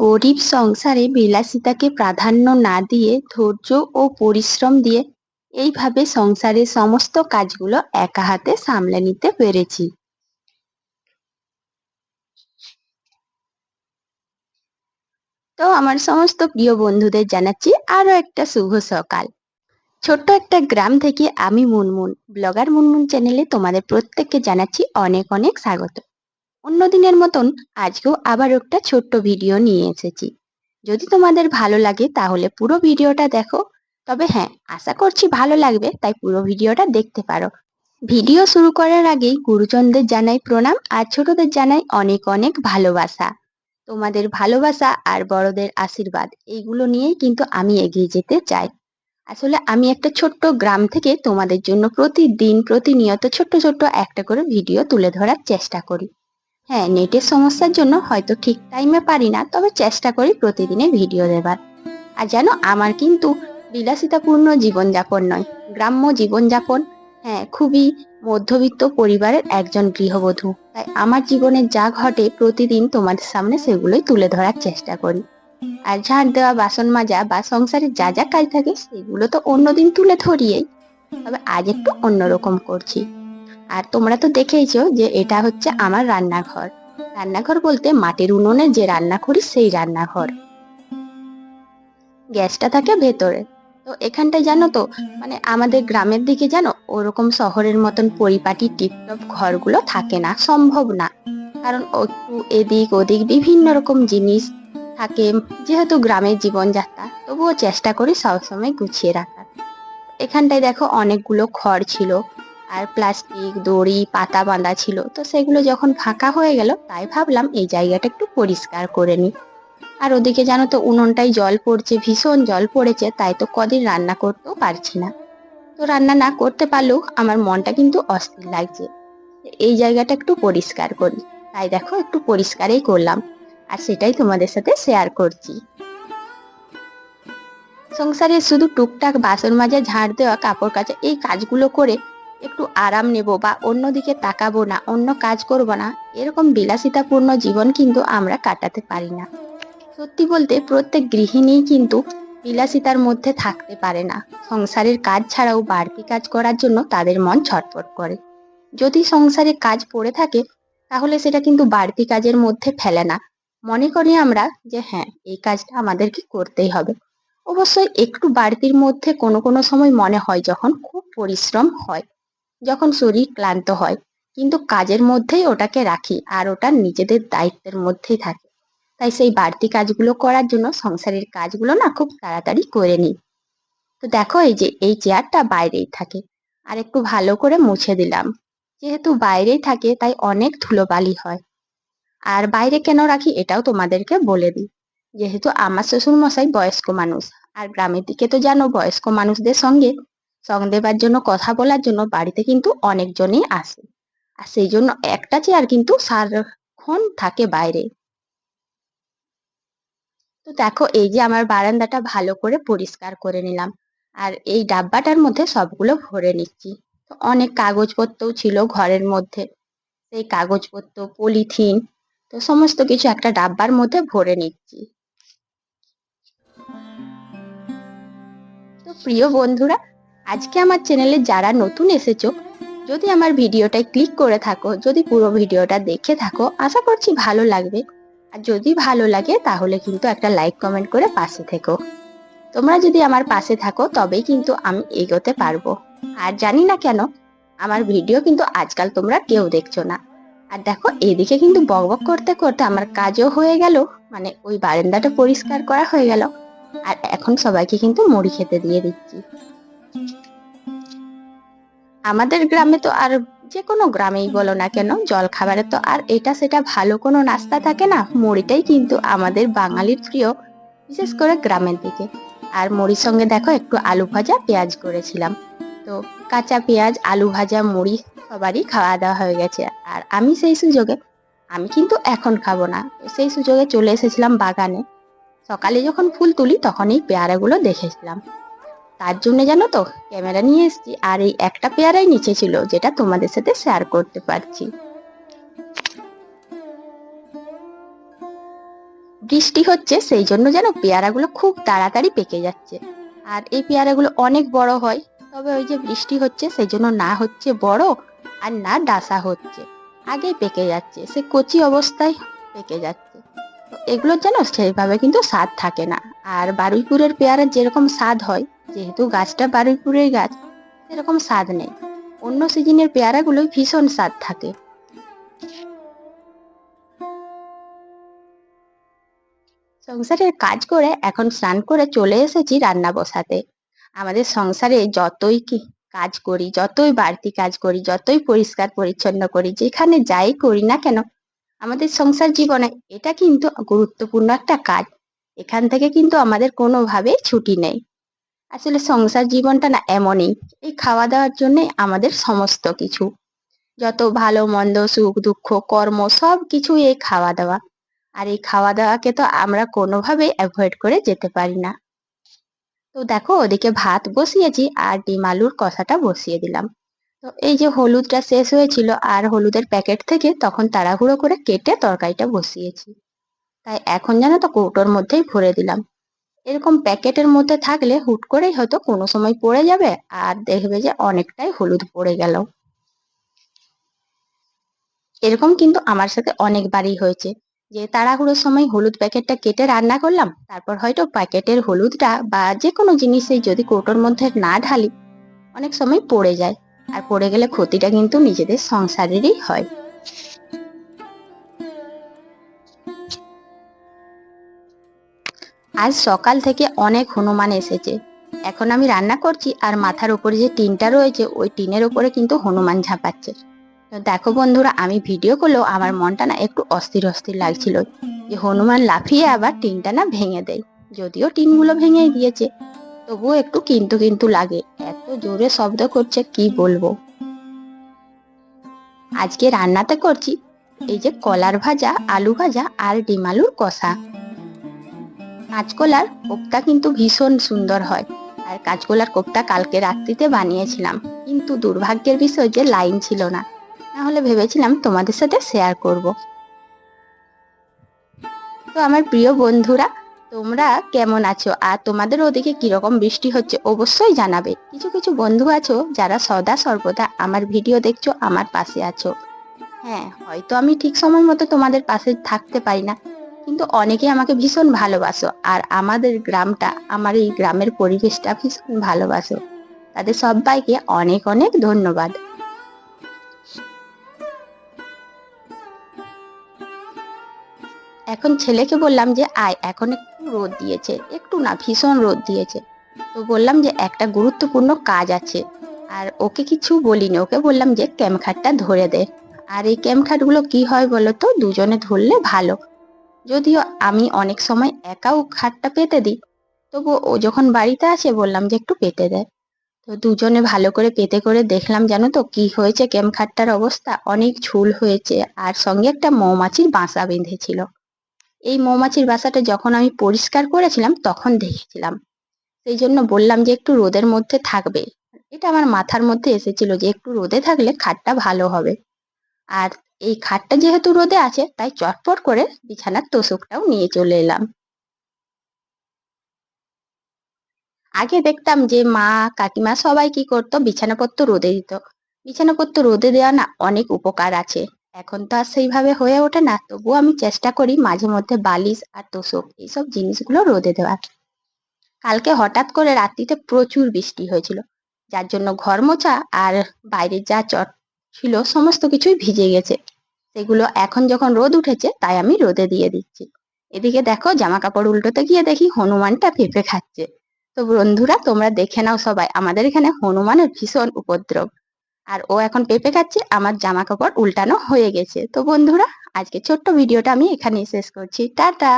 গরিব সংসারে বিলাসিতাকে প্রাধান্য না দিয়ে ধৈর্য ও পরিশ্রম দিয়ে এইভাবে সংসারের সমস্ত কাজগুলো একা হাতে সামলে নিতে পেরেছি। তো আমার সমস্ত প্রিয় বন্ধুদের জানাচ্ছি আরো একটা শুভ সকাল। ছোট্ট একটা গ্রাম থেকে আমি মুনমুন, ব্লগার মুনমুন চ্যানেলে তোমাদের প্রত্যেককে জানাচ্ছি অনেক অনেক স্বাগত। অন্যদিনের মতন আজকেও আবার একটা ছোট্ট ভিডিও নিয়ে এসেছি। যদি তোমাদের ভালো লাগে তাহলে পুরো ভিডিওটা দেখো। তবে হ্যাঁ, আশা করছি ভালো লাগবে, তাই পুরো ভিডিওটা দেখতে পারো। ভিডিও শুরু করার আগেই গুরুজনদের জানাই প্রণাম আর ছোটদের জানাই অনেক অনেক ভালোবাসা। তোমাদের ভালোবাসা আর বড়দের আশীর্বাদ এইগুলো নিয়েই কিন্তু আমি এগিয়ে যেতে চাই। আসলে আমি একটা ছোট্ট গ্রাম থেকে তোমাদের জন্য প্রতিদিন প্রতিনিয়ত ছোট্ট ছোট্ট একটা করে ভিডিও তুলে ধরার চেষ্টা করি। হ্যাঁ, নেটের সমস্যার জন্য হয়তো ঠিক টাইমে পারি না, তবে চেষ্টা করি প্রতিদিনে ভিডিও দেবার। আর জানো, আমার কিন্তু বিলাসিতাপূর্ণ জীবনযাপন নয়, গ্রাম্য জীবনযাপন। হ্যাঁ, খুবই মধ্যবিত্ত পরিবারের একজন গৃহবধূ, তাই আমার জীবনে যা ঘটে প্রতিদিন তোমাদের সামনে সেগুলোই তুলে ধরার চেষ্টা করি। আর ঝাড় দেওয়া, বাসন মাজা বা সংসারের যা যা কাজ থাকে সেগুলো তো অন্যদিন তুলে ধরিয়েই, তবে আজ একটু অন্যরকম করছি। আর তোমরা তো দেখেইছো যে এটা হচ্ছে আমার রান্নাঘর। রান্নাঘর বলতে মাটির উনুনে যে রান্না করি সেই রান্নাঘর। গ্যাসটা থাকে ভেতরে। তো এখানটায় জানো তো, মানে আমাদের গ্রামের দিকে জানো ওরকম শহরের মতন পরিপাটি টিপটপ ঘরগুলো থাকে না, সম্ভব না। কারণ একটু এদিক ওদিক বিভিন্ন রকম জিনিস থাকে, যেহেতু গ্রামের জীবনযাত্রা, তবুও চেষ্টা করি সবসময় গুছিয়ে রাখার। এখানটায় দেখো অনেকগুলো খড় ছিল, আর প্লাস্টিক দড়ি পাতা বাঁধা ছিল, তো সেগুলো যখন ফাঁকা হয়ে গেল তাই ভাবলাম এই জায়গাটা একটু পরিষ্কার করে নিই। আর ওদিকে জানো তো উনুনটাই জল পড়ছে, ভীষণ জল পড়েছে, তাই তো কদিন রান্না করতেও পারছি না। তো রান্না না করতে পারলেও আমার মনটা কিন্তু অস্থির লাগছে, এই জায়গাটা একটু পরিষ্কার করি। তাই দেখো একটু পরিষ্কারই করলাম, আর সেটাই তোমাদের সাথে শেয়ার করছি। সংসারে শুধু টুকটাক বাসন মাজা, ঝাড় দেওয়া, কাপড় কাচা এই কাজগুলো করে একটু আরাম নেব বা অন্যদিকে তাকাবো না, অন্য কাজ করব না, এরকম বিলাসিতাপূর্ণ জীবন কিন্তু আমরা কাটাতে পারি না। সত্যি বলতে প্রত্যেক গৃহিণী কিন্তু বিলাসিতার মধ্যে থাকতে পারে না। সংসারের কাজ ছাড়াও বাড়তি কাজ করার জন্য তাদের মন ছটফট করে। যদি সংসারে কাজ পড়ে থাকে তাহলে সেটা কিন্তু বাড়তি কাজের মধ্যে ফেলে না, মনে করি আমরা যে হ্যাঁ, এই কাজটা আমাদেরকে করতেই হবে। অবশ্যই একটু বাড়তির মধ্যে কোনো কোনো সময় মনে হয় যখন খুব পরিশ্রম হয়, যখন শরীর ক্লান্ত হয়, কিন্তু কাজের মধ্যেই ওটাকে রাখি আর ওটা নিজেদের দায়িত্বের মধ্যেই থাকে। তাই সেই বাড়তি কাজগুলো করার জন্য সংসারের কাজগুলো না খুব তাড়াতাড়ি করে নিই। তো দেখো এই যে এই চেয়ারটা বাইরেই থাকে, আর একটু ভালো করে মুছে দিলাম। যেহেতু বাইরেই থাকে তাই অনেক ধুলোবালি হয়। আর বাইরে কেন রাখি এটাও তোমাদেরকে বলে দিই। যেহেতু আমার শ্বশুর মশাই বয়স্ক মানুষ, আর গ্রামের দিকে তো জানো বয়স্ক মানুষদের সঙ্গে সঙ্গ দেবার জন্য, কথা বলার জন্য বাড়িতে কিন্তু অনেকজনই আসে। আর সেই জন্য একটা চেয়ার কিন্তু সারাক্ষণ থাকে বাইরে। তো দেখো এই যে আমার বারান্দাটা ভালো করে পরিষ্কার করে নিলাম, আর এই ডাব্বাটার মধ্যে সবগুলো ভরে নিচ্ছি। তো অনেক কাগজপত্রও ছিল ঘরের মধ্যে, সেই কাগজপত্র পলিথিন তো সমস্ত কিছু একটা ডাব্বার মধ্যে ভরে নিচ্ছি। তো প্রিয় বন্ধুরা, আজকে আমার চ্যানেলে যারা নতুন এসেছো, যদি আমার ভিডিওটায় ক্লিক করে থাকো, যদি পুরো ভিডিওটা দেখে থাকো, আশা করছি ভালো লাগবে। আর যদি ভালো লাগে তাহলে কিন্তু একটা লাইক কমেন্ট করে পাশে থেকো। তোমরা যদি আমার পাশে থাকো তবেই কিন্তু আমি এগোতে পারবো। আর জানি না কেন আমার ভিডিও কিন্তু আজকাল তোমরা কেউ দেখছো না। আর দেখো এদিকে কিন্তু বকবক করতে করতে আমার কাজও হয়ে গেল, মানে ওই বারান্দাটা পরিষ্কার করা হয়ে গেল। আর এখন সবাইকে কিন্তু মুড়ি খেতে দিয়ে দিচ্ছি। আমাদের গ্রামে তো, আর যে কোনো গ্রামেই বলো না কেন, জল খাবারে তো আর এটা সেটা ভালো কোনো নাস্তা থাকে না, মুড়িটাই কিন্তু আমাদের বাঙালির প্রিয়, বিশেষ করে গ্রামের দিকে। আর মুড়ির সঙ্গে দেখো একটু আলু ভাজা পেঁয়াজ করেছিলাম। তো কাঁচা পেঁয়াজ আলু ভাজা মুড়ি সবারই খাওয়া দাওয়া হয়ে গেছে। আর আমি সেই সুযোগে, আমি কিন্তু এখন খাবো না, তো সেই সুযোগে চলে এসেছিলাম বাগানে। সকালে যখন ফুল তুলি তখন এই পেয়ারাগুলো দেখেছিলাম, তার জন্য জানো তো ক্যামেরা নিয়ে এসেছি। আর এই একটা পেয়ারাই নিচে ছিল, যেটা তোমাদের সাথে শেয়ার করতে পারছি। বৃষ্টি হচ্ছে সেই জন্য যেন পেয়ারাগুলো খুব তাড়াতাড়ি পেকে যাচ্ছে। আর এই পেয়ারাগুলো অনেক বড় হয়, তবে ওই যে বৃষ্টি হচ্ছে সেই জন্য না হচ্ছে বড় আর না ডাসা হচ্ছে, আগেই পেকে যাচ্ছে, সে কচি অবস্থায় পেকে যাচ্ছে। তো এগুলো যেন সেইভাবে কিন্তু স্বাদ থাকে না। আর বারুইপুরের পেয়ারার যেরকম স্বাদ হয়, যেহেতু গাছটা বারুইপুরের গাছ, সেরকম স্বাদ নেই। অন্য সিজনের পেয়ারাগুলোই ভীষণ স্বাদ থাকে। সংসারের কাজ করে এখন স্নান করে চলে এসেছি রান্না বসাতে। আমাদের সংসারে যতই কি কাজ করি, যতই বাড়তি কাজ করি, যতই পরিষ্কার পরিচ্ছন্ন করি, যেখানে যাই করি না কেন, আমাদের সংসার জীবনে এটা কিন্তু গুরুত্বপূর্ণ একটা কাজ। এখান থেকে কিন্তু আমাদের কোনোভাবেই ছুটি নেই। আসলে সংসার জীবনটা না এমনই, এই খাওয়া দাওয়ার জন্যই আমাদের সমস্ত কিছু। যত ভালো মন্দ, সুখ দুঃখ, কর্ম সব কিছু এই খাওয়া দাওয়া। আর এই খাওয়া দাওয়াকে তো আমরা কোনোভাবেই অ্যাভয়েড করে যেতে পারি না। তো দেখো ওদিকে ভাত বসিয়েছি আর ডিম আলুর কষাটা বসিয়ে দিলাম। তো এই যে হলুদটা শেষ হয়েছিল আর হলুদের প্যাকেট থেকে তখন তাড়াহুড়ো করে কেটে তরকারিটা বসিয়েছি। তাই এখন জানো তো কৌটোর মধ্যেই ভরে দিলাম। এরকম প্যাকেটের মধ্যে থাকলে হুট করেই হয়তো কোনো সময় পড়ে যাবে, আর দেখবে যে অনেকটাই হলুদ পড়ে গেল। এরকম কিন্তু আমার সাথে অনেকবারই হয়েছে, যে তাড়াহুড়োর সময় হলুদ প্যাকেটটা কেটে রান্না করলাম, তারপর হয়তো প্যাকেটের হলুদটা বা যে কোনো জিনিসই যদি কৌটোর মধ্যে না ঢালি, অনেক সময় পড়ে যায়। আর পড়ে গেলে ক্ষতিটা কিন্তু নিজেদের সংসারেরই হয়। আজ সকাল থেকে অনেক হনুমান এসেছে। এখন আমি রান্না করছি আর মাথার উপরে যে টিনটা রয়েছে ওই টিনের উপরে কিন্তু হনুমান ঝাঁপাচ্ছে। তো দেখো বন্ধুরা, আমি ভিডিও করলেও আমার মনটা না একটু অস্থির অস্থির লাগছিল, যে হনুমান লাফিয়ে আবার টিনটা না ভেঙে দেয়। যদিও টিনগুলো ভেঙেই দিয়েছে, তবুও একটু কিন্তু কিন্তু লাগে, এত জোরে শব্দ করছে কি বলবো। আজকে রান্নাতে করছি এই যে কলার ভাজা, আলু ভাজা আর ডিম আলুর কষা। কাঁচকলার কোপ্তা কিন্তু ভীষণ সুন্দর হয়। আর কাঁচকলার কোপ্তা কালকে রাত্রিতে বানিয়েছিলাম, কিন্তু দুর্ভাগ্যের বিষয় যে লাইন ছিল না, না হলে ভেবেছিলাম তোমাদের সাথে শেয়ার করব। তো আমার প্রিয় বন্ধুরা, তোমরা কেমন আছো আর তোমাদের ওদিকে কিরকম বৃষ্টি হচ্ছে অবশ্যই জানাবে। কিছু কিছু বন্ধু আছো যারা সদা সর্বদা আমার ভিডিও দেখছো, আমার পাশে আছো। হ্যাঁ, হয়তো আমি ঠিক সময় মতো তোমাদের পাশে থাকতে পারি না, কিন্তু অনেকে আমাকে ভীষণ ভালোবাসো আর আমাদের গ্রামটা, আমার এই গ্রামের পরিবেশটা ভীষণ ভালোবাসো। তাদের সবাইকে অনেক অনেক ধন্যবাদ। এখন ছেলেকে বললাম যে আয়, এখন একটু রোদ দিয়েছে, একটু না ভীষণ রোদ দিয়েছে। তো বললাম যে একটা গুরুত্বপূর্ণ কাজ আছে। আর ওকে কিছু বলিনি, ওকে বললাম যে ক্যামখাটটা ধরে দে। আর এই ক্যামখাটগুলো কি হয় বলতো, দুজনে ধরলে ভালো। যদিও আমি অনেক সময় একাও খাটটা পেতে দিই, তবু ও যখন বাড়িতে আসে বললাম যে একটু পেতে দেয়। তো দুজনে ভালো করে পেতে করে দেখলাম, জানো তো কি হয়েছে, ক্যামখাটটার অবস্থা অনেক ঝুল হয়েছে আর সঙ্গে একটা মৌমাছির বাসা বেঁধেছিল। এই মৌমাছির বাসাটা যখন আমি পরিষ্কার করেছিলাম তখন দেখেছিলাম, সেই জন্য বললাম যে একটু রোদের মধ্যে থাকবে। এটা আমার মাথার মধ্যে এসেছিল যে একটু রোদে থাকলে খাটটা ভালো হবে। আর এই খাটটা যেহেতু রোদে আছে, তাই চটপট করে বিছানার তোশকটাও নিয়ে চলে এলাম। আগে দেখতাম যে মা, কাকিমা সবাই কি করতো, বিছানাপত্র রোদে দিত। বিছানাপত্র রোদে দেওয়া না অনেক উপকার আছে। এখন তো আর সেইভাবে হয়ে ওঠে না, তবুও আমি চেষ্টা করি মাঝে মধ্যে বালিশ আর তোশক এইসব জিনিসগুলো রোদে দেওয়ার। কালকে হঠাৎ করে রাত্রিতে প্রচুর বৃষ্টি হয়েছিল, যার জন্য ঘর মোছা আর বাইরের যা চট ছিল সমস্ত কিছুই ভিজে গেছে। সেগুলো এখন যখন রোদ উঠেছে তাই আমি রোদে দিয়ে দিচ্ছি। এদিকে দেখো জামা কাপড় উল্টোতে গিয়ে দেখি হনুমানটা পেঁপে খাচ্ছে। তো বন্ধুরা তোমরা দেখে নাও সবাই, আমাদের এখানে হনুমানের ভীষণ উপদ্রব। আর ও এখন পেঁপে খাচ্ছে, আমার জামা কাপড় উল্টানো হয়ে গেছে। তো বন্ধুরা, আজকে ছোট্ট ভিডিওটা আমি এখানেই শেষ করছি। টাটা।